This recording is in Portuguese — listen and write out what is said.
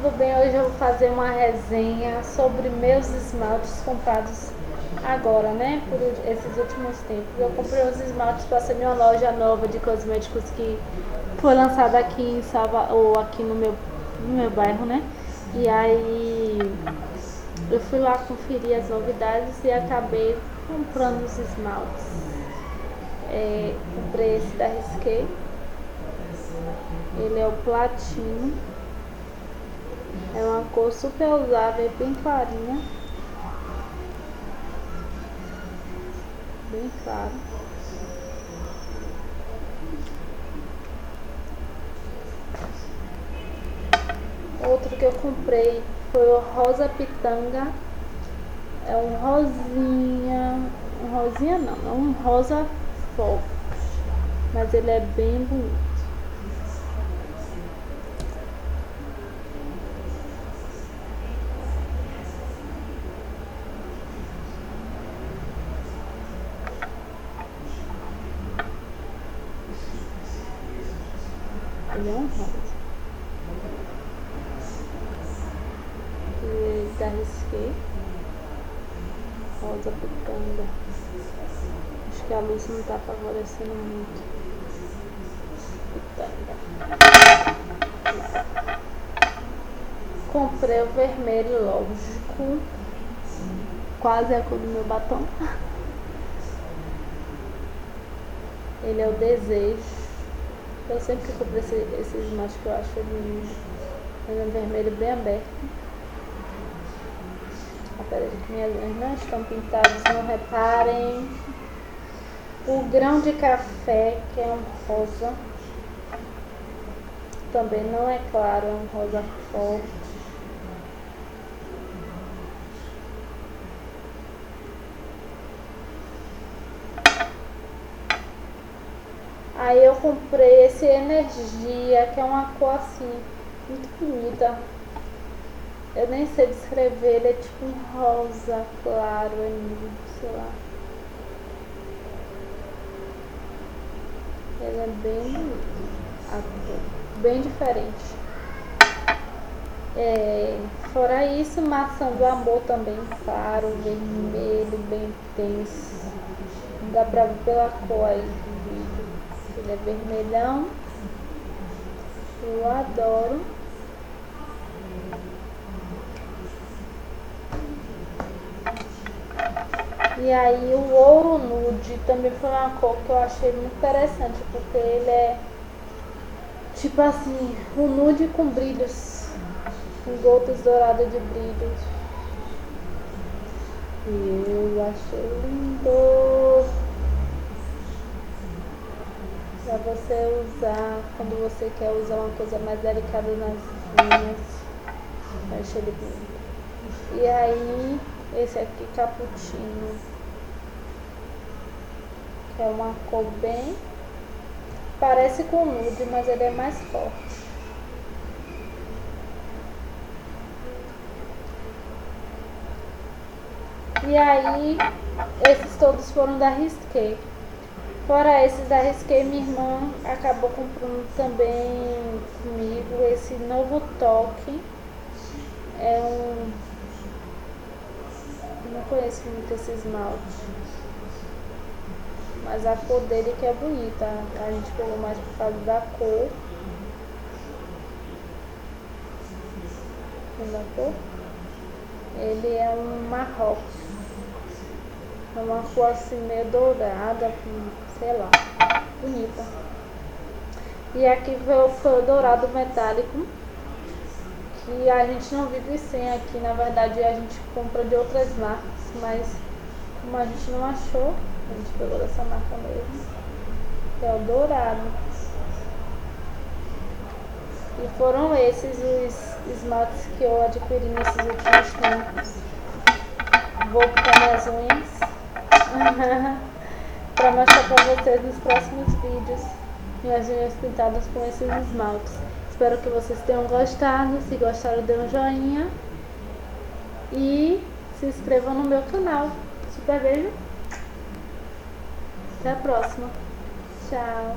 tudo bem? Hoje eu vou fazer uma resenha sobre meus esmaltes comprados agora, né? Por esses últimos tempos. Eu comprei os esmaltes para ser minha loja nova de cosméticos que foi lançada aqui em ou aqui no meu bairro, né? E aí eu fui lá conferir as novidades e acabei comprando os esmaltes. Comprei esse da Risqué. Ele é o platino. É uma cor super usável, bem clarinha. Bem claro. Outro que eu comprei foi o rosa pitanga. É um rosinha. Um rosinha não, é um rosa forte. Mas ele é bem bonito. Ele é um rosa. E da Risqué. Rosa pitanga. Acho que a luz não tá favorecendo muito. Pitanga. Comprei o vermelho, lógico. Quase a cor do meu batom. Ele é o desejo. Eu sempre compro esse esmalte que eu acho lindo. Ele é um vermelho bem aberto. Apesar de que minhas unhas não estão pintadas, não reparem. O grão de café, que é um rosa. Também não é claro, é um rosa forte. Aí eu comprei esse Energia, que é uma cor assim, muito bonita. Eu nem sei descrever, ele é tipo um rosa claro, é nude, sei lá. Ele é bem bonito, a cor, bem diferente. Fora isso, maçã do amor também, claro, vermelho, bem intenso. Dá pra ver pela cor aí do vídeo. Ele é vermelhão. Eu adoro. E aí o ouro nude também foi uma cor que eu achei muito interessante, porque ele é tipo assim, um nude com brilhos, com gotas douradas de brilhos. E eu achei lindo pra você usar quando você quer usar uma coisa mais delicada nas unhas. Eu achei ele bonito. E aí esse aqui, cappuccino, que é uma cor bem, parece com nude, mas ele é mais forte. E aí esses todos foram da Risqué. Fora esses da Risqué, minha irmã acabou comprando também comigo esse novo toque. Não conheço muito esse esmalte, mas a cor dele que é bonita. A gente pegou mais por causa da cor. Da cor. Ele é um marrom. É uma cor assim meio dourada, sei lá, bonita. E aqui foi o dourado metálico, que a gente não vive sem aqui. Na verdade a gente compra de outras marcas, mas como a gente não achou, a gente pegou dessa marca mesmo, que é o dourado. E foram esses os esmaltes que eu adquiri nesses últimos tempos. Vou pintar minhas unhas para mostrar para vocês nos próximos vídeos minhas unhas pintadas com esses esmaltes. Espero que vocês tenham gostado. Se gostaram, dê um joinha e se inscrevam no meu canal. Super beijo, até a próxima, tchau.